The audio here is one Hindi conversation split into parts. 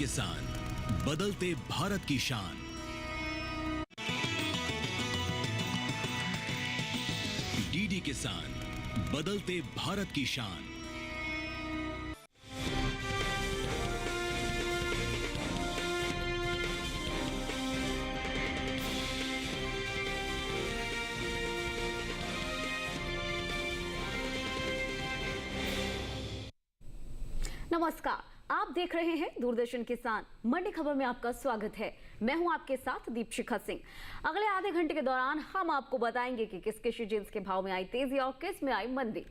किसान, बदलते भारत की शान। डीडी किसान, बदलते भारत की शान। नमस्कार, आप देख रहे हैं दूरदर्शन किसान। मंडी खबर में आपका स्वागत है। मैं हूं आपके साथ दीपशिखा सिंह। अगले आधे घंटे के दौरान हम आपको बताएंगे कि किस किस चीज के भाव में आई तेजी और किस में आई मंदी।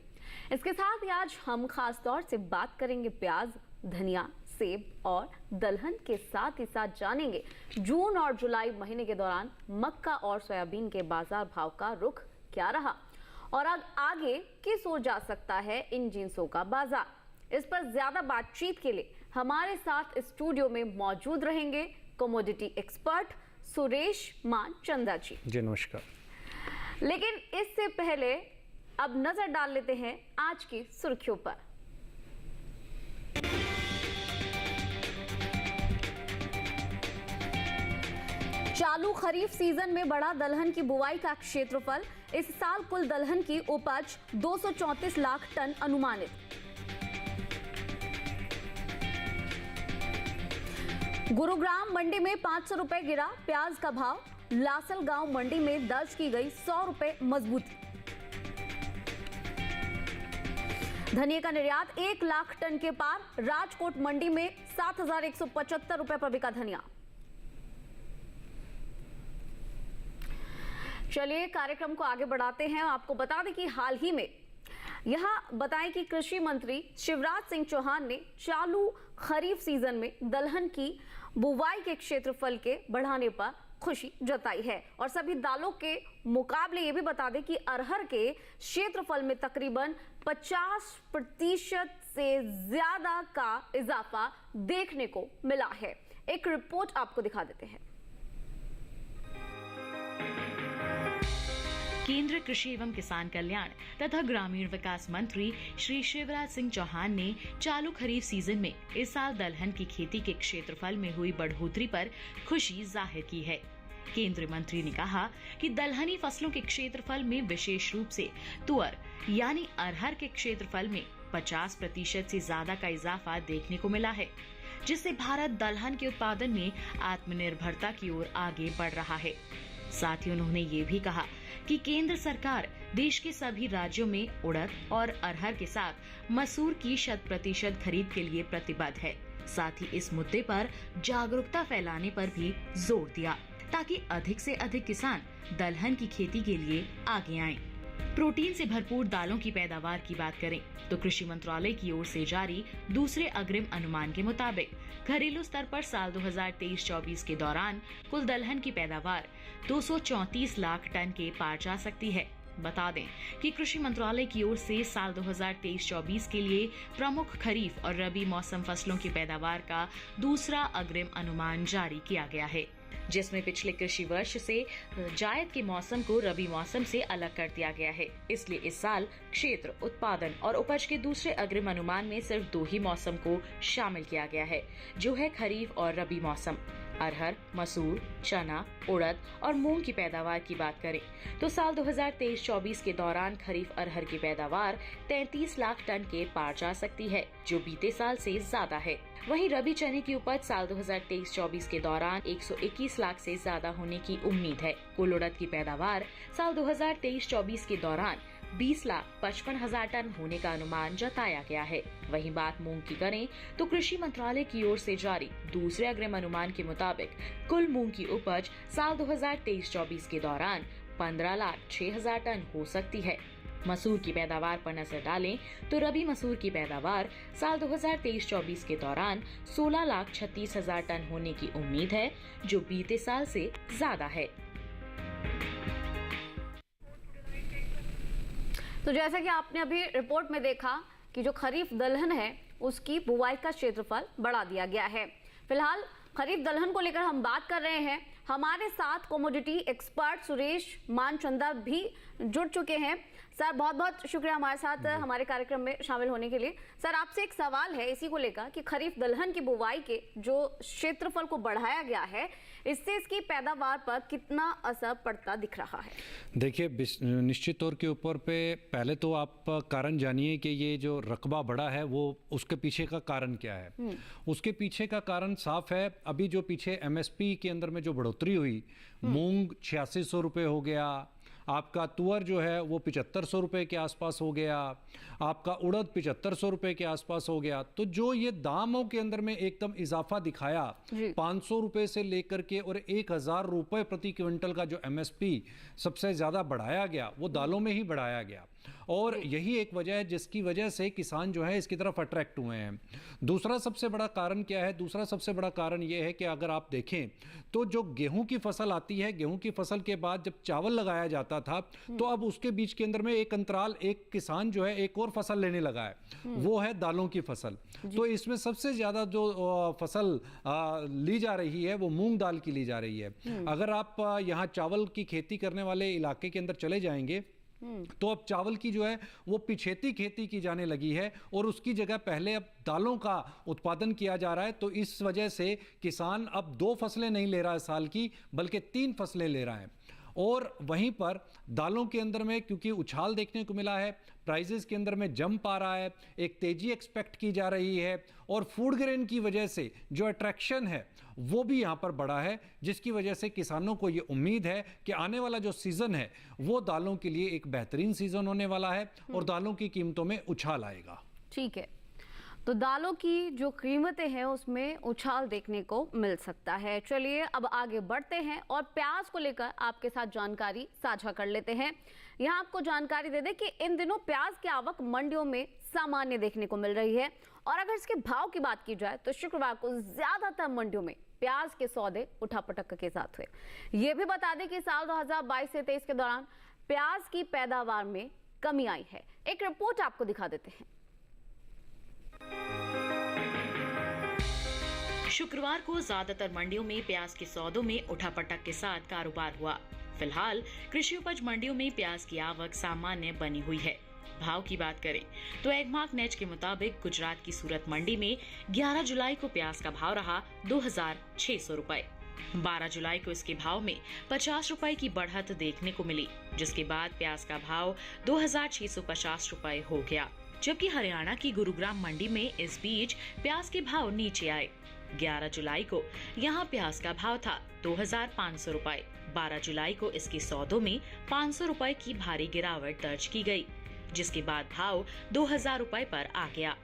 इसके साथ ही आज हम खास तौर से बात करेंगे प्याज, धनिया, सेब और दलहन के साथ ही साथ जानेंगे जून और जुलाई महीने के दौरान मक्का और सोयाबीन के बाजार भाव का रुख क्या रहा और आगे किस ओर जा सकता है इन जिन्सों का बाजार। इस पर ज्यादा बातचीत के लिए हमारे साथ स्टूडियो में मौजूद रहेंगे कमोडिटी एक्सपर्ट सुरेश मान चंदा जी। जी नमस्कार। लेकिन इससे पहले अब नजर डाल लेते हैं आज की सुर्खियों पर। चालू खरीफ सीजन में बढ़ा दलहन की बुआई का क्षेत्रफल। इस साल कुल दलहन की उपज 234 लाख टन अनुमानित। गुरुग्राम मंडी में 500 रुपए गिरा प्याज का भाव। लासलगांव मंडी में दर्ज की गई 100 रुपए मजबूती। धनिया का निर्यात 1 लाख टन के पार। राजकोट मंडी में 7,175 रुपए पर बिका धनिया। चलिए कार्यक्रम को आगे बढ़ाते हैं। आपको बता दें कि हाल ही में यहां बताएं कि कृषि मंत्री शिवराज सिंह चौहान ने चालू खरीफ सीजन में दलहन की बुवाई के क्षेत्रफल के बढ़ाने पर खुशी जताई है और सभी दालों के मुकाबले ये भी बता दें कि अरहर के क्षेत्रफल में तकरीबन 50% से ज्यादा का इजाफा देखने को मिला है। एक रिपोर्ट आपको दिखा देते हैं। केंद्रीय कृषि एवं किसान कल्याण तथा ग्रामीण विकास मंत्री श्री शिवराज सिंह चौहान ने चालू खरीफ सीजन में इस साल दलहन की खेती के क्षेत्रफल में हुई बढ़ोतरी पर खुशी जाहिर की है। केंद्रीय मंत्री ने कहा कि दलहनी फसलों के क्षेत्रफल में विशेष रूप से तुअर यानी अरहर के क्षेत्रफल में 50% से ज्यादा का इजाफा देखने को मिला है, जिससे भारत दलहन के उत्पादन में आत्मनिर्भरता की ओर आगे बढ़ रहा है। साथ ही उन्होंने ये भी कहा कि केंद्र सरकार देश के सभी राज्यों में उड़द और अरहर के साथ मसूर की 100% खरीद के लिए प्रतिबद्ध है। साथ ही इस मुद्दे पर जागरूकता फैलाने पर भी जोर दिया ताकि अधिक से अधिक किसान दलहन की खेती के लिए आगे आएं। प्रोटीन से भरपूर दालों की पैदावार की बात करें तो कृषि मंत्रालय की ओर से जारी दूसरे अग्रिम अनुमान के मुताबिक घरेलू स्तर पर साल 2023-24 के दौरान कुल दलहन की पैदावार 234 लाख टन के पार जा सकती है। बता दें कि कृषि मंत्रालय की ओर से साल 2023-24 के लिए प्रमुख खरीफ और रबी मौसम फसलों की पैदावार का दूसरा अग्रिम अनुमान जारी किया गया है, जिसमें पिछले कृषि वर्ष से जायद के मौसम को रबी मौसम से अलग कर दिया गया है। इसलिए इस साल क्षेत्र, उत्पादन और उपज के दूसरे अग्रिम अनुमान में सिर्फ 2 ही मौसम को शामिल किया गया है, जो है खरीफ और रबी मौसम। अरहर, मसूर, चना, उड़द और मूंग की पैदावार की बात करें तो साल 2023-24 के दौरान खरीफ अरहर की पैदावार 33 लाख टन के पार जा सकती है, जो बीते साल से ज्यादा है। वहीं रबी चने की उपज साल 2023-24 के दौरान 121 लाख से ज्यादा होने की उम्मीद है। कुल उड़द की पैदावार साल 2023-24 के दौरान 20,55,000 टन होने का अनुमान जताया गया है। वहीं बात मूंग की करें तो कृषि मंत्रालय की ओर से जारी दूसरे अग्रिम अनुमान के मुताबिक कुल मूंग की उपज साल 2023-24 के दौरान 15,06,000 टन हो सकती है। मसूर की पैदावार पर नजर डालें तो रबी मसूर की पैदावार साल 2023-24 के दौरान 16,36,000 टन होने की उम्मीद है, जो बीते साल से ज्यादा है। तो जैसा कि आपने अभी रिपोर्ट में देखा कि जो खरीफ दलहन है उसकी बुवाई का क्षेत्रफल बढ़ा दिया गया है। फिलहाल खरीफ दलहन को लेकर हम बात कर रहे हैं। हमारे साथ कमोडिटी एक्सपर्ट सुरेश मानचंदा भी जुड़ चुके हैं। सर बहुत बहुत शुक्रिया हमारे साथ हमारे कार्यक्रम में शामिल होने के लिए। सर आपसे एक सवाल है इसी को लेकर कि खरीफ दलहन की बुवाई के जो क्षेत्रफल को बढ़ाया गया है, इससे इसकी पैदावार पर कितना असर पड़ता दिख रहा है? देखिए, निश्चित तौर के ऊपर पे पहले तो आप कारण जानिए कि ये जो रकबा बढ़ा है वो उसके पीछे का कारण क्या है। उसके पीछे का कारण साफ है। अभी जो पीछे एमएसपी के अंदर में जो बढ़ोतरी हुई, मूंग 8600 रुपये हो गया, आपका तुअर जो है वो 7500 रुपये के आसपास हो गया, आपका उड़द 7500 रुपये के आसपास हो गया। तो जो ये दामों के अंदर में एकदम इजाफा दिखाया 500 रुपये से लेकर के और 1000 रुपये प्रति क्विंटल का जो एमएसपी सबसे ज़्यादा बढ़ाया गया वो दालों में ही बढ़ाया गया, और यही एक वजह है जिसकी वजह से किसान जो है इसकी तरफ अट्रैक्ट हुए हैं। दूसरा सबसे बड़ा कारण क्या है? दूसरा सबसे बड़ा कारण ये है कि अगर आप देखें तो जो गेहूं की फसल आती है, गेहूं की फसल के बाद जब चावल लगाया जाता था तो अब उसके बीच के अंदर में एक अंतराल, एक किसान जो है एक और फसल लेने लगा है, वो है दालों की फसल। तो इसमें सबसे ज्यादा जो फसल ली जा रही है वो मूंग दाल की ली जा रही है। अगर आप यहाँ चावल की खेती करने वाले इलाके के अंदर चले जाएंगे तो अब चावल की जो है वो पिछेती खेती की जाने लगी है और उसकी जगह पहले अब दालों का उत्पादन किया जा रहा है। तो इस वजह से किसान अब 2 फसलें नहीं ले रहा है साल की, बल्कि 3 फसलें ले रहा है। और वहीं पर दालों के अंदर में क्योंकि उछाल देखने को मिला है, प्राइजेस के अंदर में जंप आ रहा है, एक तेजी एक्सपेक्ट की जा रही है, और फूड ग्रेन की वजह से जो अट्रैक्शन है वो भी यहाँ पर बढ़ा है, जिसकी वजह से किसानों को ये उम्मीद है कि आने वाला जो सीज़न है वो दालों के लिए एक बेहतरीन सीज़न होने वाला है और दालों की कीमतों में उछाल आएगा। ठीक है, तो दालों की जो कीमतें हैं उसमें उछाल देखने को मिल सकता है। चलिए अब आगे बढ़ते हैं और प्याज को लेकर आपके साथ जानकारी साझा कर लेते हैं। यहाँ आपको जानकारी दे दें कि इन दिनों प्याज की आवक मंडियों में सामान्य देखने को मिल रही है, और अगर इसके भाव की बात की जाए तो शुक्रवार को ज्यादातर मंडियों में प्याज के सौदे उठापटक के साथ हुए। ये भी बता दें कि साल 2022 से 23 के दौरान प्याज की पैदावार में कमी आई है। एक रिपोर्ट आपको दिखा देते हैं। शुक्रवार को ज्यादातर मंडियों में प्याज के सौदों में उठापटक के साथ कारोबार हुआ। फिलहाल कृषि उपज मंडियों में प्याज की आवक सामान्य बनी हुई है। भाव की बात करें तो एगमार्क नेट के मुताबिक गुजरात की सूरत मंडी में 11 जुलाई को प्याज का भाव रहा 2600 रुपए। 12 जुलाई को इसके भाव में 50 रुपए की बढ़त देखने को मिली, जिसके बाद प्याज का भाव 2650 रुपए हो गया। जबकि हरियाणा की गुरुग्राम मंडी में इस बीच प्याज के भाव नीचे आए। 11 जुलाई को यहाँ प्याज का भाव था 2500 रुपए। 12 जुलाई को इसके सौदों में 500 रुपए की भारी गिरावट दर्ज की गई, जिसके बाद भाव 2000 रुपए पर आ गया।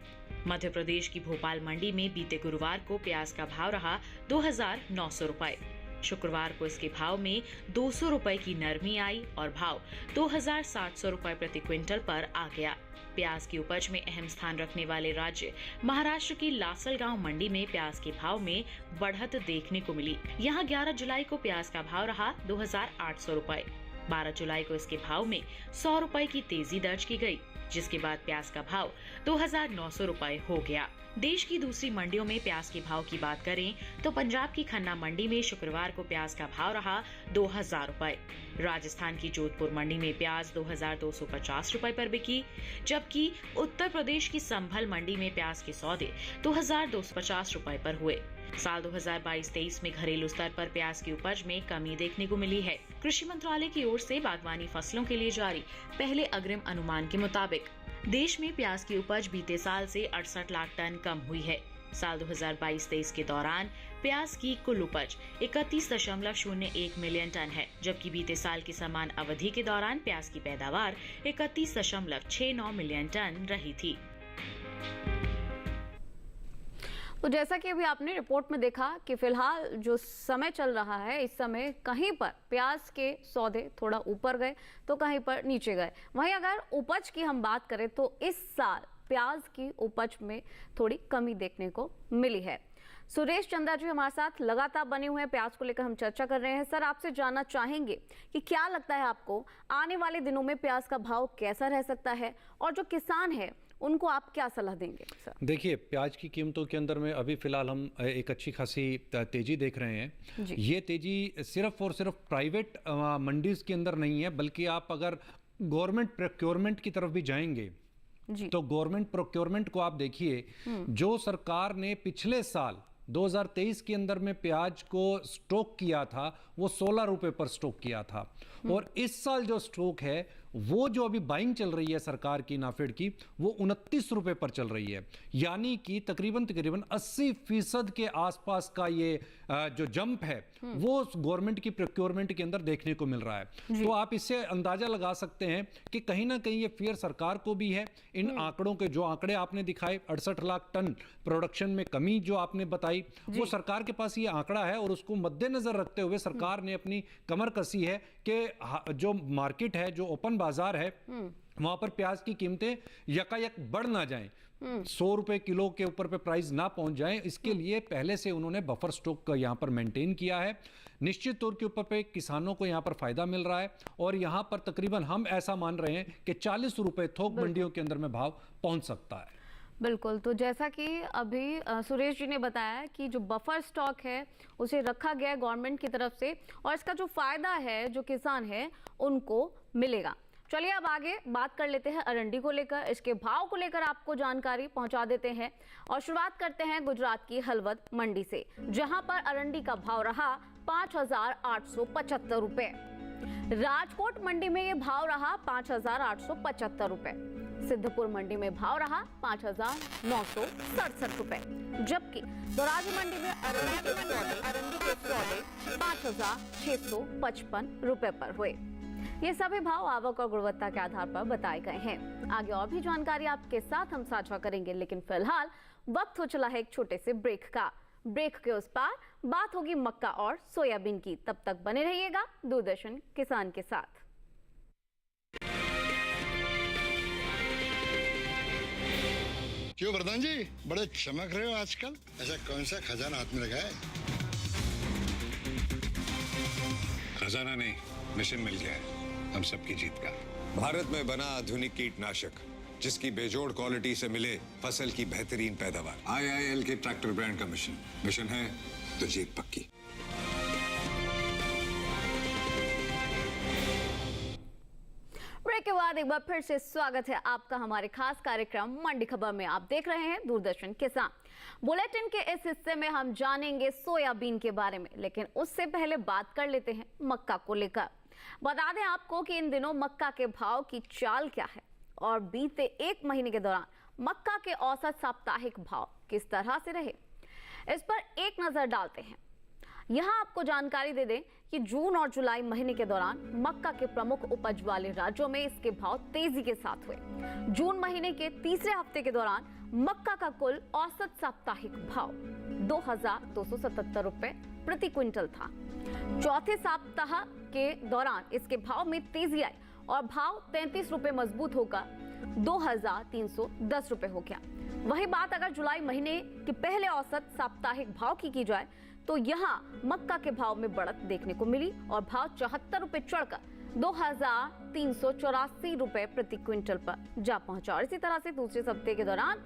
मध्य प्रदेश की भोपाल मंडी में बीते गुरुवार को प्याज का भाव रहा 2900 रुपए। शुक्रवार को इसके भाव में 200 रुपए की नरमी आई और भाव 2700 रुपए प्रति क्विंटल पर आ गया। प्याज की उपज में अहम स्थान रखने वाले राज्य महाराष्ट्र की लासलगांव मंडी में प्याज के भाव में बढ़त देखने को मिली। यहाँ 11 जुलाई को प्याज का भाव रहा 2800 रुपए। 12 जुलाई को इसके भाव में 100 रुपए की तेजी दर्ज की गई, जिसके बाद प्याज का भाव 2900 रुपए हो गया। देश की दूसरी मंडियों में प्याज के भाव की बात करें तो पंजाब की खन्ना मंडी में शुक्रवार को प्याज का भाव रहा 2000 रुपए। राजस्थान की जोधपुर मंडी में प्याज 2250 रुपए पर बिकी, जबकि उत्तर प्रदेश की संभल मंडी में प्याज के सौदे 2250 रुपए पर हुए। साल 2022-23 में घरेलू स्तर पर प्याज की उपज में कमी देखने को मिली है। कृषि मंत्रालय की ओर से बागवानी फसलों के लिए जारी पहले अग्रिम अनुमान के मुताबिक देश में प्याज की उपज बीते साल से 68 लाख टन कम हुई है। साल 2022-23 के दौरान प्याज की कुल उपज 31.01 मिलियन टन है, जबकि बीते साल की समान अवधि के दौरान प्याज की पैदावार 31.69 मिलियन टन रही थी। तो जैसा कि अभी आपने रिपोर्ट में देखा कि फिलहाल जो समय चल रहा है, इस समय कहीं पर प्याज के सौदे थोड़ा ऊपर गए तो कहीं पर नीचे गए। वहीं अगर उपज की हम बात करें तो इस साल प्याज की उपज में थोड़ी कमी देखने को मिली है। सुरेश चंदा जी हमारे साथ लगातार बने हुए हैं, प्याज को लेकर हम चर्चा कर रहे हैं। सर, आपसे जानना चाहेंगे कि क्या लगता है आपको आने वाले दिनों में प्याज का भाव कैसा रह सकता है, और जो किसान है उनको आप क्या सलाह देंगे सर? देखिए, प्याज की कीमतों के अंदर में अभी फिलहाल हम एक अच्छी खासी तेजी देख रहे हैं। जी। ये तेजी सिर्फ और सिर्फ प्राइवेट मंडीज के अंदर नहीं है, बल्कि आप अगर गवर्नमेंट प्रोक्योरमेंट की तरफ भी जाएंगे जी। तो गवर्नमेंट प्रोक्योरमेंट को आप देखिए, जो सरकार ने पिछले साल 2023 के अंदर में प्याज को स्टॉक किया था वो 16 रुपए पर स्टॉक किया था, और इस साल जो स्टॉक है वो जो अभी बाइंग चल रही है सरकार की नाफेड की, वो 29 रुपए पर चल रही है। यानी कि तकरीबन 80% के आसपास का ये जो जंप है वो गवर्नमेंट की प्रोक्योरमेंट के अंदर देखने को मिल रहा है। तो आप इससे अंदाजा लगा सकते हैं कि कहीं ना कहीं ये फियर सरकार को भी है। इन आंकड़ों के जो आंकड़े आपने दिखाए, 68 लाख टन प्रोडक्शन में कमी जो आपने बताई, वो सरकार के पास ये आंकड़ा है, और उसको मद्देनजर रखते हुए सरकार ने अपनी कमर कसी है कि जो मार्केट है, जो ओपन बाजार है, वहां पर प्याज की कीमतें यकायक बढ़ ना जाएं, 100 रुपए किलो के ऊपर पे प्राइस ना पहुंच जाए। इसके लिए पहले से उन्होंने बफर स्टॉक यहां पर मेंटेन किया है। निश्चित तौर के ऊपर पे किसानों को यहां पर फायदा मिल रहा है, और यहां पर तकरीबन हम ऐसा मान रहे हैं कि 40 रुपए थोक मंडियों के अंदर में भाव पहुंच सकता है। बिल्कुल। तो जैसा कि अभी सुरेश जी ने बताया कि जो बफर स्टॉक है उसे रखा गया है गवर्नमेंट की तरफ से, और इसका जो फायदा है जो किसान है उनको मिलेगा। चलिए अब आगे बात कर लेते हैं अरंडी को लेकर, इसके भाव को लेकर आपको जानकारी पहुंचा देते हैं, और शुरुआत करते हैं गुजरात की हलवद मंडी से, जहां पर अरंडी का भाव रहा 5,875 रुपए। राजकोट मंडी में ये भाव रहा 5,875 रुपए। सिद्धपुर मंडी में भाव रहा 5,967 रुपए, जबकि दोराजी मंडी में अरंडी के सौदे 5,655 रुपए पर हुए। ये सभी भाव आवक और गुणवत्ता के आधार पर बताए गए हैं। आगे और भी जानकारी आपके साथ हम साझा करेंगे, लेकिन फिलहाल वक्त हो चला है एक छोटे से ब्रेक का। ब्रेक के उस पार बात होगी मक्का और सोयाबीन की। तब तक बने रहिएगा दूरदर्शन किसान के साथ। क्यों प्रधान जी, बड़े चमक रहे हो आजकल? ऐसा कौन सा खजाना हाथ में लगा है? खजाना नहीं, मिशन मिल गया है हम सबकी जीत का। भारत में बना आधुनिक कीटनाशक जिसकी बेजोड़ क्वालिटी से मिले फसल की बेहतरीन पैदावार। IIL के ट्रैक्टर ब्रांड का मिशन है तो जीत पक्की। ब्रेक के बाद एक बार फिर से स्वागत है आपका हमारे खास कार्यक्रम मंडी खबर में। आप देख रहे हैं दूरदर्शन किसान। बुलेटिन के इस हिस्से में हम जानेंगे सोयाबीन के बारे में, लेकिन उससे पहले बात कर लेते हैं मक्का को लेकर। बता दें आपको कि इन दिनों मक्का के भाव की चाल क्या है, और बीते एक महीने के दौरान मक्का के औसत साप्ताहिक भाव किस तरह से रहे, इस पर एक नजर डालते हैं। यहाँ आपको जानकारी दे दें कि जून और जुलाई महीने के दौरान मक्का के प्रमुख उपज वाले राज्यों में इसके भाव तेजी के साथ हुए। जून महीने के तीसरे हफ्ते के दौरान मक्का का कुल औसत साप्ताहिक भाव 2,277 रुपए प्रति क्विंटल था। चौथे सप्ताह के दौरान इसके भाव में तेजी आई और भाव 33 रुपए मजबूत होकर 2,310 रुपए हो गया। वही बात अगर जुलाई महीने के पहले औसत साप्ताहिक भाव की जाए तो यहाँ मक्का के भाव में बढ़त देखने को मिली और भाव 74 रुपए चढ़कर 2,384 रुपए प्रति क्विंटल पर जा पहुंचा। और इसी तरह से दूसरे सप्ताह के दौरान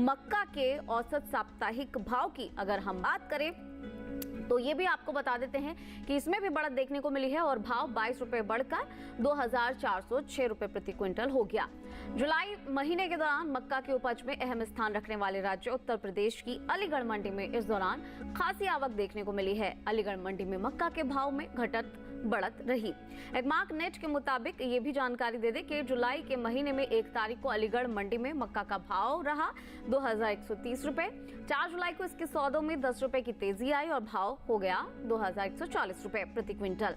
मक्का के औसत साप्ताहिक भाव की अगर हम बात करें तो ये भी आपको बता देते हैं कि इसमें भी बढ़त देखने को मिली है और भाव 22 रुपए बढ़कर 2,406 रुपए प्रति क्विंटल हो गया। जुलाई महीने के दौरान मक्का की उपज में अहम स्थान रखने वाले राज्य उत्तर प्रदेश की अलीगढ़ मंडी में इस दौरान खासी आवक देखने को मिली है। अलीगढ़ मंडी में मक्का के भाव में घटत बढ़त रही। एगमार्क नेट के मुताबिक ये भी जानकारी दे दे कि जुलाई के महीने में 1 तारीख को अलीगढ़ मंडी में मक्का का भाव रहा 2,130 रुपए। 4 जुलाई को इसके सौदों में 10 रुपए की तेजी आई और भाव हो गया 2,140 रुपए प्रति क्विंटल।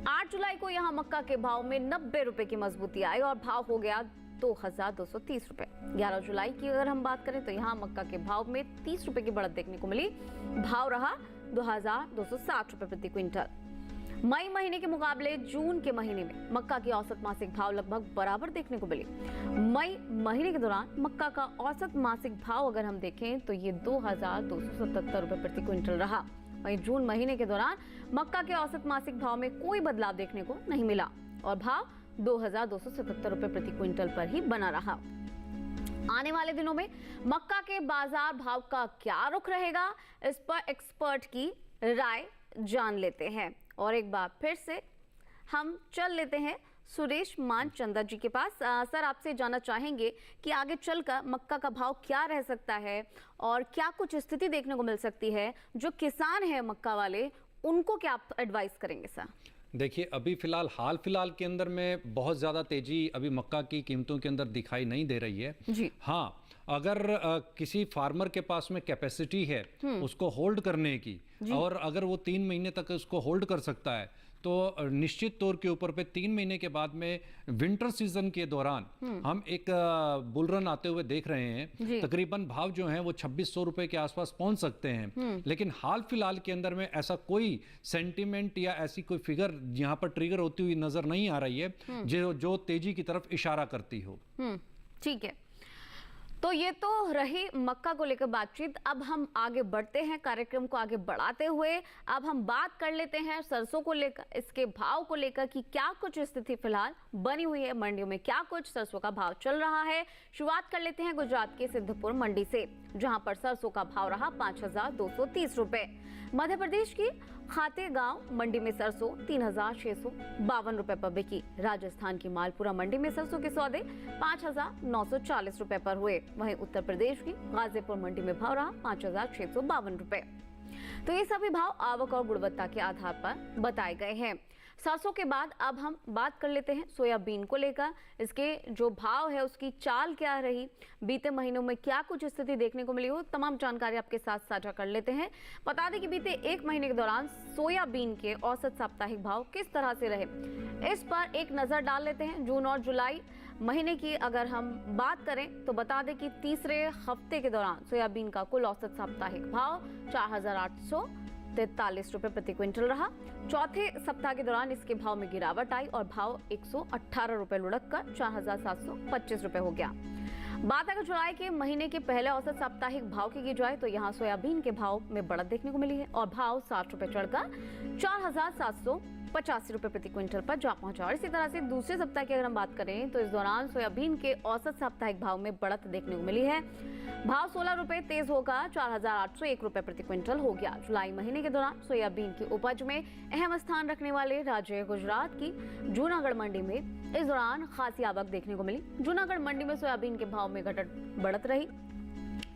8 जुलाई को यहाँ मक्का के भाव में 90 रुपए की मजबूती आई और भाव हो गया 2,230 रुपए। 11 जुलाई की अगर हम बात करें तो यहाँ मक्का के भाव में 30 रुपए की बढ़त देखने को मिली, भाव रहा 2,260 रुपए प्रति क्विंटल। मई महीने के मुकाबले जून के महीने में मक्का की औसत मासिक भाव लगभग बराबर देखने को मिले। मई महीने के दौरान मक्का का औसत मासिक भाव अगर हम देखें तो ये 2,277 रुपए प्रति क्विंटल रहा। वहीं जून महीने के दौरान मक्का के औसत मासिक भाव में कोई बदलाव देखने को नहीं मिला और भाव 2,277 रुपए प्रति क्विंटल पर ही बना रहा। आने वाले दिनों में मक्का के बाजार भाव का क्या रुख रहेगा, इस पर एक्सपर्ट की राय जान लेते हैं। और एक बार फिर से हम चल लेते हैं सुरेश मानचंदा जी के पास। सर, आपसे जानना चाहेंगे कि आगे चलकर मक्का का भाव क्या रह सकता है और क्या कुछ स्थिति देखने को मिल सकती है। जो किसान है मक्का वाले, उनको क्या आप एडवाइस करेंगे सर? देखिए, अभी हाल फिलहाल के अंदर में बहुत ज़्यादा तेज़ी अभी मक्का की कीमतों के अंदर दिखाई नहीं दे रही है जी। हाँ, अगर किसी फार्मर के पास में कैपेसिटी है उसको होल्ड करने की, और अगर वो 3 महीने तक उसको होल्ड कर सकता है, तो निश्चित तौर के ऊपर पे 3 महीने के बाद में विंटर सीजन के दौरान हम एक बुल रन आते हुए देख रहे हैं। तकरीबन भाव जो हैं वो 2600 रुपए के आसपास पहुंच सकते हैं। लेकिन हाल फिलहाल के अंदर में ऐसा कोई सेंटीमेंट या ऐसी कोई फिगर यहाँ पर ट्रिगर होती हुई नजर नहीं आ रही है जो तेजी की तरफ इशारा करती हो। ठीक है, तो ये तो रही मक्का को लेकर बातचीत। अब हम आगे बढ़ते हैं, कार्यक्रम को आगे बढ़ाते हुए अब हम बात कर लेते हैं सरसों को लेकर, इसके भाव को लेकर कि क्या कुछ स्थिति फिलहाल बनी हुई है मंडियों में, क्या कुछ सरसों का भाव चल रहा है। शुरुआत कर लेते हैं गुजरात के सिद्धपुर मंडी से, जहां पर सरसों का भाव रहा 5230 रुपए। मध्य प्रदेश की खातेगांव मंडी में सरसों 3652 रुपए पर बिकी। राजस्थान की मालपुरा मंडी में सरसों के सौदे 5940 रुपए पर हुए। वहीं उत्तर प्रदेश की गाजीपुर मंडी में भाव रहा 5652 रुपए। तो ये सभी भाव आवक और गुणवत्ता के आधार पर बताए गए हैं। सरसों के बाद अब हम बात कर लेते हैं सोयाबीन को लेकर। इसके जो भाव है उसकी चाल क्या रही, बीते महीनों में क्या कुछ स्थिति देखने को मिली हो, तमाम जानकारी आपके साथ साझा कर लेते हैं। बता दें कि बीते 1 महीने के दौरान सोयाबीन के औसत साप्ताहिक भाव किस तरह से रहे, इस पर एक नजर डाल लेते हैं। जून और जुलाई महीने की अगर हम बात करें तो बता दें कि तीसरे हफ्ते के दौरान सोयाबीन का कुल औसत साप्ताहिक भाव 4843 रुपए प्रति क्विंटल रहा। चौथे सप्ताह के दौरान इसके भाव में गिरावट आई और भाव 118 रुपए लुढ़क कर 4725 रुपए हो गया। बात अगर जुलाई के महीने के पहले औसत साप्ताहिक भाव की जाए तो यहाँ सोयाबीन के भाव में बढ़त देखने को मिली है और भाव 60 रुपए चढ़कर 4785 रुपए प्रति क्विंटल पर जा पहुंचा। और इसी तरह से दूसरे सप्ताह की अगर हम बात करें तो इस दौरान सोयाबीन के औसत साप्ताहिक भाव में बढ़त देखने को मिली है। भाव 16 रुपए तेज होकर 4801 रुपए प्रति क्विंटल हो गया। जुलाई महीने के दौरान सोयाबीन की उपज में अहम स्थान रखने वाले राज्य गुजरात की जूनागढ़ मंडी में इस दौरान खासी आवक देखने को मिली। जूनागढ़ मंडी में सोयाबीन के भाव में घटत बढ़त रही।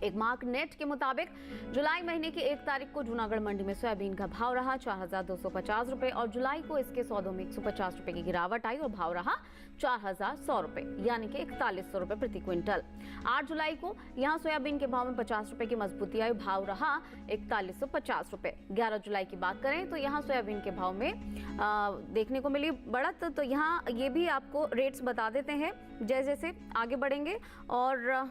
एक मार्क नेट के मुताबिक जुलाई महीने की 1 तारीख को जूनागढ़ मंडी में सोयाबीन का भाव रहा 4250 रुपए और जुलाई को इसके सौदों में 150 रुपए की गिरावट आई और भाव रहा 4100 रुपए, यानी कि 4100 रुपए प्रति क्विंटल। 8 जुलाई को यहाँ सोयाबीन के भाव में 50 रुपए की मजबूती आई, भाव रहा 4150 रुपए। 11 जुलाई की बात करें तो यहाँ सोयाबीन के भाव में देखने को मिली बढ़त। तो यहाँ ये भी आपको रेट्स बता देते हैं जैसे जैसे आगे बढ़ेंगे। और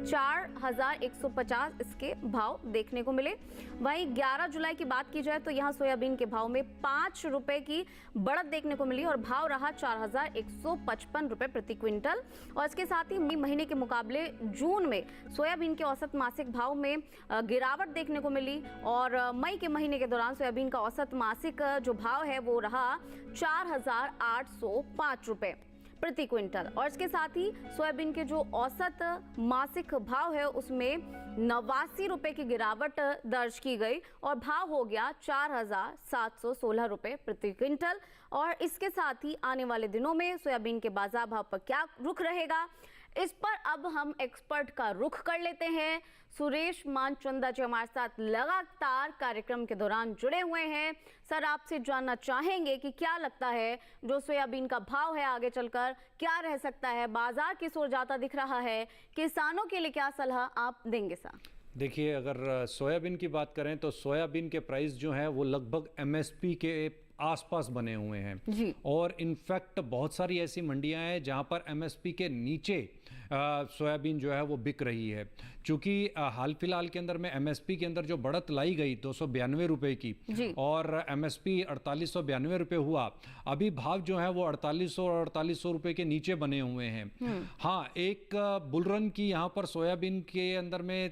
4150 इसके भाव देखने को मिले। वहीं 11 जुलाई की बात की जाए तो यहाँ सोयाबीन के भाव में 5 रुपए की बढ़त देखने को मिली और भाव रहा 4155 रुपए प्रति क्विंटल। और इसके साथ ही महीने के मुकाबले जून में सोयाबीन के औसत मासिक भाव में गिरावट देखने को मिली और मई के महीने के दौरान सोयाबीन का औसत मासिक जो भाव है वो रहा 4805 रुपए प्रति क्विंटल। और इसके साथ ही सोयाबीन के जो औसत मासिक भाव है उसमें 89 रुपए की गिरावट दर्ज की गई और भाव हो गया 4716 रुपए प्रति क्विंटल। और इसके साथ ही आने वाले दिनों में सोयाबीन के बाजार भाव पर क्या रुख रहेगा, इस पर अब हम एक्सपर्ट का रुख कर लेते हैं। सुरेश मानचंदा जी हमारे साथ लगातार कार्यक्रम के दौरान जुड़े हुए हैं। सर, आपसे जानना चाहेंगे कि क्या लगता है जो सोयाबीन का भाव है आगे चलकर क्या रह सकता है, बाजार किस ओर जाता दिख रहा है, किसानों के लिए क्या सलाह आप देंगे सर? देखिए, अगर सोयाबीन की बात करें तो सोयाबीन के प्राइस जो है वो लगभग एमएसपी के आसपास बने हुए हैं जी। और इनफैक्ट बहुत सारी ऐसी मंडियां हैं जहां पर एमएसपी के नीचे सोयाबीन जो है वो बिक रही है। चूंकि हाल फिलहाल के अंदर में एमएसपी के अंदर जो बढ़त लाई गई 292 रुपए की और एमएसपी 4892 रुपए हुआ, अभी भाव जो है वो 4800 और 4800 रुपए के नीचे बने हुए हैं। हाँ, एक बुलरन की यहाँ पर सोयाबीन के अंदर में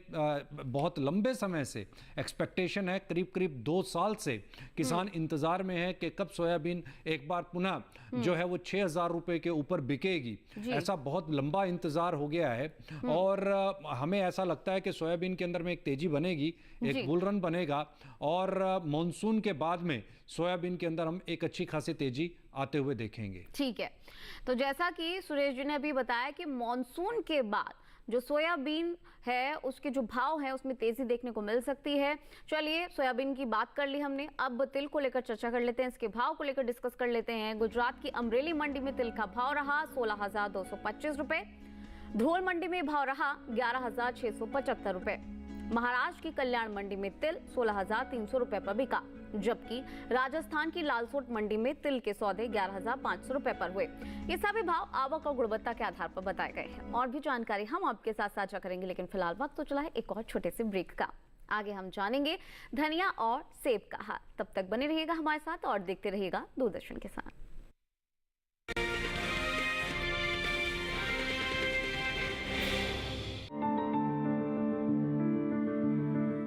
बहुत लंबे समय से एक्सपेक्टेशन है, करीब करीब 2 साल से किसान इंतजार में है कि कब सोयाबीन एक बार पुनः जो है वो 6000 रुपए के ऊपर बिकेगी। ऐसा बहुत लंबा इंतजार इंतज़ार हो गया है और हमें ऐसा लगता है कि सोयाबीन के अंदर में एक तेज़ी बनेगी, एक बुल रन बनेगा और मॉनसून के बाद में सोयाबीन के अंदर हम एक अच्छी खासी तेज़ी आते हुए देखेंगे। ठीक है, तो जैसा कि सुरेश जी ने अभी बताया कि मॉनसून के बाद जो सोयाबीन है उसके जो भाव है उसमें तेजी देखने को मिल सकती है। चलिए, सोयाबीन की बात कर ली हमने, अब तिल को लेकर चर्चा कर लेते हैं, इसके भाव को लेकर डिस्कस कर लेते हैं। गुजरात की अमरेली मंडी में तिल का भाव रहा 16,225 रुपए, धोल मंडी में भाव रहा 11,675 रुपए, महाराष्ट्र की कल्याण मंडी में तिल 16,300 रुपए पर बिका, जबकि राजस्थान की लालसोट मंडी में तिल के सौदे 11,500 रुपए पर हुए। ये सभी भाव आवक और गुणवत्ता के आधार पर बताए गए हैं। और भी जानकारी हम आपके साथ साझा करेंगे, लेकिन फिलहाल वक्त तो चला है एक और छोटे से ब्रेक का। आगे हम जानेंगे धनिया और सेब का हाल। तब तक बने रहिएगा हमारे साथ और देखते रहिएगा दूरदर्शन के साथ।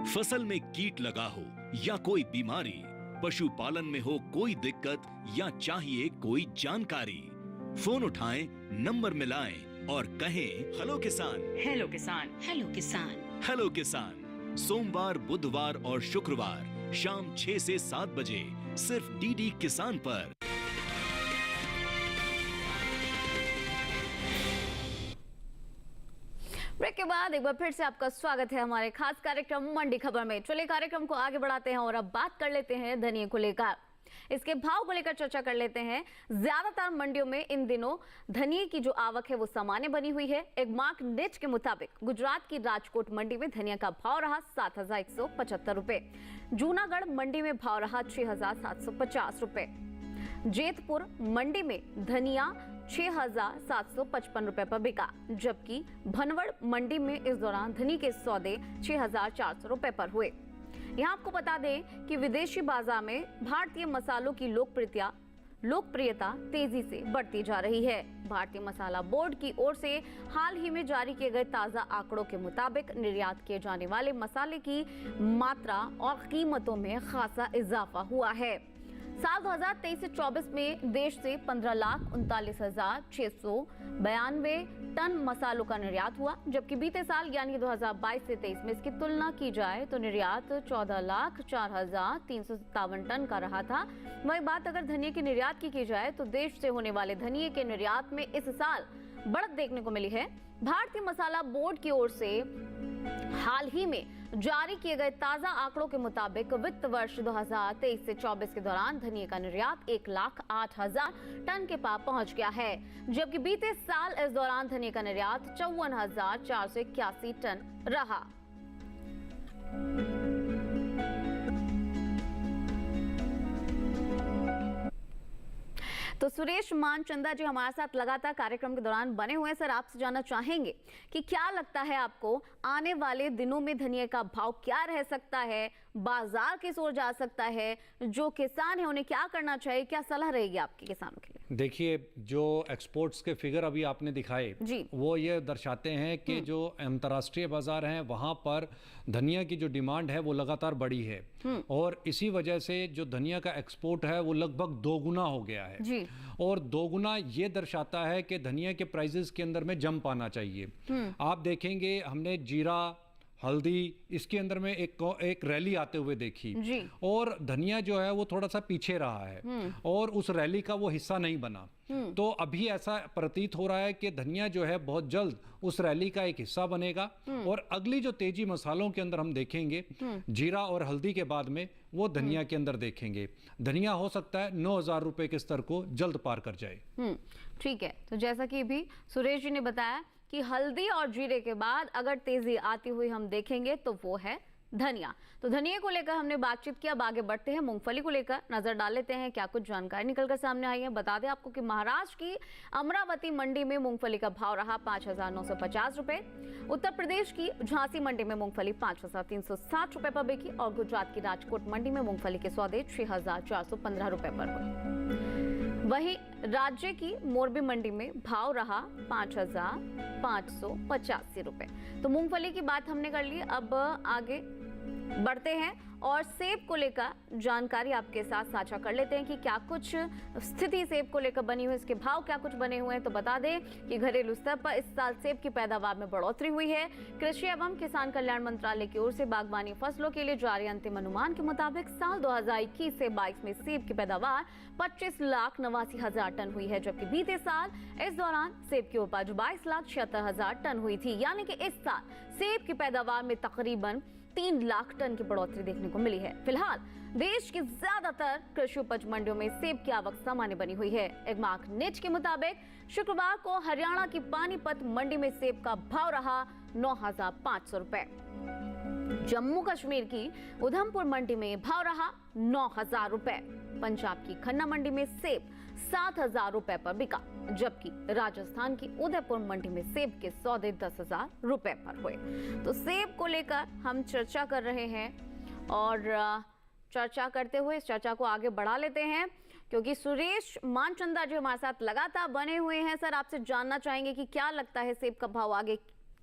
फसल में कीट लगा हो या कोई बीमारी, पशुपालन में हो कोई दिक्कत या चाहिए कोई जानकारी, फोन उठाएं, नंबर मिलाएं और कहें हेलो किसान। हेलो किसान, हेलो किसान। हेलो किसान सोमवार, बुधवार और शुक्रवार शाम 6 से 7 बजे सिर्फ डीडी किसान पर। ब्रेक के बाद एक बार फिर से आपका स्वागत है हमारे खास कार्यक्रम मंडी खबर में। चलिए कार्यक्रम को आगे बढ़ाते हैं और अब बात कर लेते हैं धनिया को लेकर, इसके भाव को लेकर चर्चा कर लेते हैं। ज्यादातर मंडियों में इन दिनों धनिया की जो आवक है वो सामान्य बनी हुई है। एक मार्क निच के मुताबिक गुजरात की राजकोट मंडी में धनिया का भाव रहा 7,175 रुपए, जूनागढ़ मंडी में भाव रहा 6,750 रुपए, जेतपुर मंडी में धनिया 6,755 रुपए पर बिका, जबकि भनवड़ मंडी में इस दौरान धनिया के सौदे 6,400 रुपए पर हुए। यहाँ आपको बता दें कि विदेशी बाजार में भारतीय मसालों की लोकप्रियता तेजी से बढ़ती जा रही है। भारतीय मसाला बोर्ड की ओर से हाल ही में जारी किए गए ताजा आंकड़ों के मुताबिक निर्यात किए जाने वाले मसाले की मात्रा और कीमतों में खासा इजाफा हुआ है। साल 2023 से 24 में देश से 15,39,692 टन मसालों का निर्यात हुआ, जबकि बीते साल यानी 2022 से 23 में इसकी तुलना की जाए तो निर्यात 14,04,357 टन का रहा था। वही बात अगर धनिया के निर्यात की जाए तो देश से होने वाले धनिया के निर्यात में इस साल बढ़त देखने को मिली है। भारतीय मसाला बोर्ड की ओर से हाल ही में जारी किए गए ताजा आंकड़ों के मुताबिक वित्त वर्ष 2023 से 24 के दौरान धनिया का निर्यात 1,08,000 टन के पार पहुंच गया है, जबकि बीते साल इस दौरान धनिया का निर्यात 54,481 टन रहा। तो सुरेश मानचंदा जी हमारे साथ लगातार कार्यक्रम के दौरान बने हुए हैं। सर, आपसे जानना चाहेंगे कि क्या लगता है आपको आने वाले दिनों में धनिया का भाव क्या रह सकता है, बाजार किस ओर जा सकता है, जो किसान है उन्हें क्या करना चाहिए, क्या सलाह रहेगी आपके किसानों के लिए? देखिए, जो एक्सपोर्ट्स के फिगर अभी आपने दिखाए वो ये दर्शाते हैं कि जो अंतर्राष्ट्रीय बाजार हैं वहाँ पर धनिया की जो डिमांड है वो लगातार बढ़ी है और इसी वजह से जो धनिया का एक्सपोर्ट है वो लगभग दोगुना हो गया है जी। और दोगुना ये दर्शाता है कि धनिया के प्राइसेस के अंदर में जंप आना चाहिए। आप देखेंगे हमने जीरा, हल्दी इसके अंदर में एक रैली आते हुए देखी जी। और धनिया जो है वो थोड़ा सा पीछे रहा है और उस रैली का वो हिस्सा नहीं बना। तो अभी ऐसा प्रतीत हो रहा है कि धनिया जो है बहुत जल्द उस रैली का एक हिस्सा बनेगा और अगली जो तेजी मसालों के अंदर हम देखेंगे जीरा और हल्दी के बाद में वो धनिया के अंदर देखेंगे। धनिया हो सकता है 9,000 रुपए के स्तर को जल्द पार कर जाए। ठीक है, तो जैसा कि भी सुरेश जी ने बताया कि हल्दी और जीरे के बाद अगर तेजी आती हुई हम देखेंगे तो वो है धनिया। तो धनिया को लेकर हमने बातचीत किया, अब आगे बढ़ते हैं मूंगफली को लेकर नजर डाल लेते हैं क्या कुछ जानकारी निकलकर सामने आई है। बता दें आपको कि महाराष्ट्र की अमरावती मंडी में मूंगफली का भाव रहा 5,950 रुपए, उत्तर प्रदेश की झांसी मंडी में मूंगफली 5,360 रुपए पर बिकी और गुजरात की राजकोट मंडी में मूंगफली के सौदे 6,415 रुपए पर हुए। वहीं राज्य की मोरबी मंडी में भाव रहा 5,585 रुपए। तो मूंगफली की बात हमने कर ली, अब आगे बढ़ते हैं और सेब को लेकर जानकारी आपके साथ साझा कर लेते हैं कि क्या कुछ स्थिति सेब को लेकर बनी हुई, इसके भाव क्या कुछ बने हुए हैं। तो बता दें कि घरेलू स्तर पर इस साल सेब की पैदावार में बढ़ोतरी हुई है। कृषि एवं किसान कल्याण मंत्रालय की ओर से बागवानी फसलों के लिए जारी अंतिम अनुमान के मुताबिक साल 2021 से 22 में सेब की पैदावार 25,89,000 टन हुई है, जबकि बीते साल इस दौरान सेब की उपज 22,76,000 टन हुई थी। यानी कि इस साल सेब की पैदावार में तकरीबन 3 लाख टन की बढ़ोतरी देखने को मिली है। फिलहाल देश की ज्यादातर कृषि उपज मंडियों में सेब की आवक सामान्य बनी हुई है। एग्मार्क निच के मुताबिक शुक्रवार को हरियाणा की पानीपत मंडी में सेब का भाव रहा 9,500 रुपए। जम्मू कश्मीर की उधमपुर मंडी में भाव रहा 9,000 रुपए। पंजाब की खन्ना मंडी में सेब 7,000 रुपए पर बिका, जबकि राजस्थान की उदयपुर मंडी में सेब के सौदे 10,000 रुपए पर हुए। तो सेब को लेकर हम चर्चा कर रहे हैं और चर्चा करते हुए इस चर्चा को आगे बढ़ा लेते हैं, क्योंकि सुरेश मानचंदा जी हमारे साथ लगातार बने हुए हैं। सर, आपसे जानना चाहेंगे कि क्या लगता है सेब का भाव आगे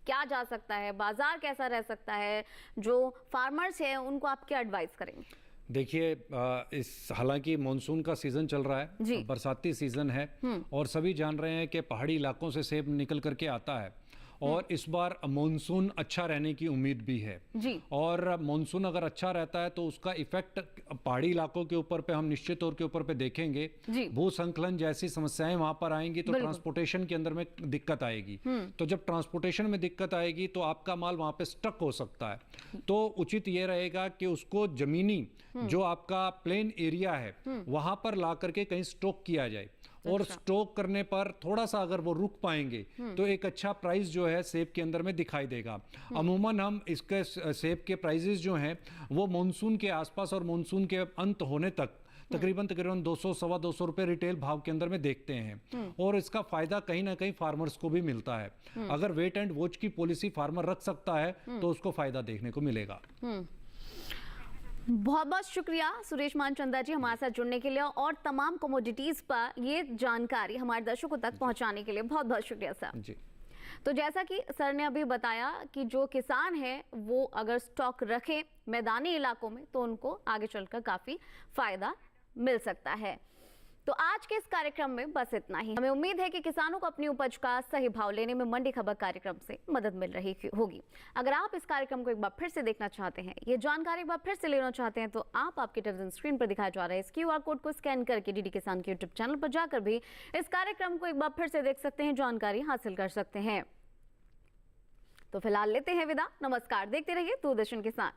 क्या जा सकता है, बाजार कैसा रह सकता है, जो फार्मर्स हैं उनको आप क्या एडवाइस करेंगे? देखिए, इस हालांकि मॉनसून का सीजन चल रहा है, बरसाती सीजन है और सभी जान रहे हैं कि पहाड़ी इलाकों से सेब निकल करके आता है और इस बार मॉनसून अच्छा रहने की उम्मीद भी है जी। और मॉनसून अगर अच्छा रहता है तो उसका इफेक्ट पहाड़ी इलाकों के ऊपर पे हम निश्चित तौर के ऊपर पे देखेंगे। भूसंकलन जैसी समस्याएं वहां पर आएंगी तो ट्रांसपोर्टेशन के अंदर में दिक्कत आएगी। तो जब ट्रांसपोर्टेशन में दिक्कत आएगी तो आपका माल वहां पे स्टक हो सकता है। तो उचित ये रहेगा कि उसको जमीनी जो आपका प्लेन एरिया है वहां पर ला करके कहीं स्टॉक किया जाए और स्टॉक करने पर थोड़ा सा अगर वो रुक पाएंगे तो एक अच्छा प्राइस जो है सेब के अंदर में दिखाई देगा। अमूमन हम इसके सेब के प्राइसेस जो हैं वो मॉनसून के आसपास और मॉनसून के अंत होने तक तकरीबन 200-225 रुपए रिटेल भाव के अंदर में देखते हैं और इसका फायदा कहीं ना कहीं फार्मर्स को भी मिलता है। अगर वेट एंड वॉच की पॉलिसी फार्मर रख सकता है तो उसको फायदा देखने को मिलेगा। बहुत बहुत शुक्रिया सुरेश मानचंदा जी हमारे साथ जुड़ने के लिए और तमाम कमोडिटीज पर ये जानकारी हमारे दर्शकों तक पहुंचाने के लिए बहुत बहुत शुक्रिया सर जी। तो जैसा कि सर ने अभी बताया कि जो किसान है वो अगर स्टॉक रखे मैदानी इलाकों में तो उनको आगे चलकर काफी फायदा मिल सकता है। तो आज के इस कार्यक्रम में बस इतना ही। हमें उम्मीद है कि किसानों को अपनी उपज का सही भाव लेने में मंडी खबर कार्यक्रम से मदद मिल रही होगी। अगर आप इस कार्यक्रम को एक बार फिर से देखना चाहते हैं, ये जानकारी एक बार फिर से लेना चाहते हैं, तो आप आपके टेलीविजन स्क्रीन पर दिखाया जा रहा है इस QR कोड को स्कैन करके डीडी किसान के यूट्यूब चैनल पर जाकर भी इस कार्यक्रम को एक बार फिर से देख सकते हैं, जानकारी हासिल कर सकते हैं। तो फिलहाल लेते हैं विदा। नमस्कार, देखते रहिए दूरदर्शन किसान।